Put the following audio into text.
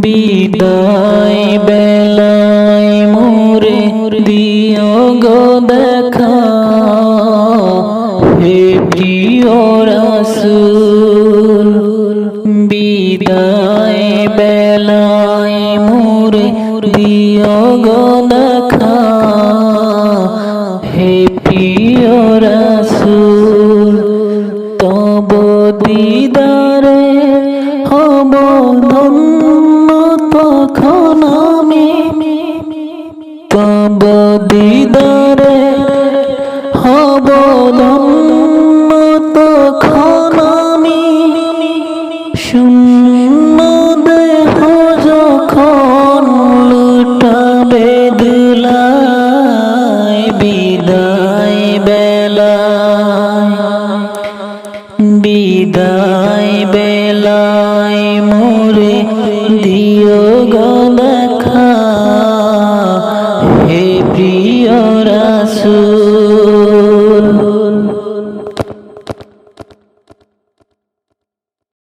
বিদায় বেলায় মোরে দিও গো দেখা, হে প্রিয় রাসূল। বিদায় বেলায় মোরে দিও গো দেখা, হে প্রিয় রাসূল। তব দিদারে হব ধন্য তখন আমি, তব দিদারে হব ধন্য তখন আমি। শূন্য দেহ যখন লুটাবে ধুলায়, বিদায় বেলায়, বিদায় বেলায় মোরে দিও গো দেখা, হে প্রিয়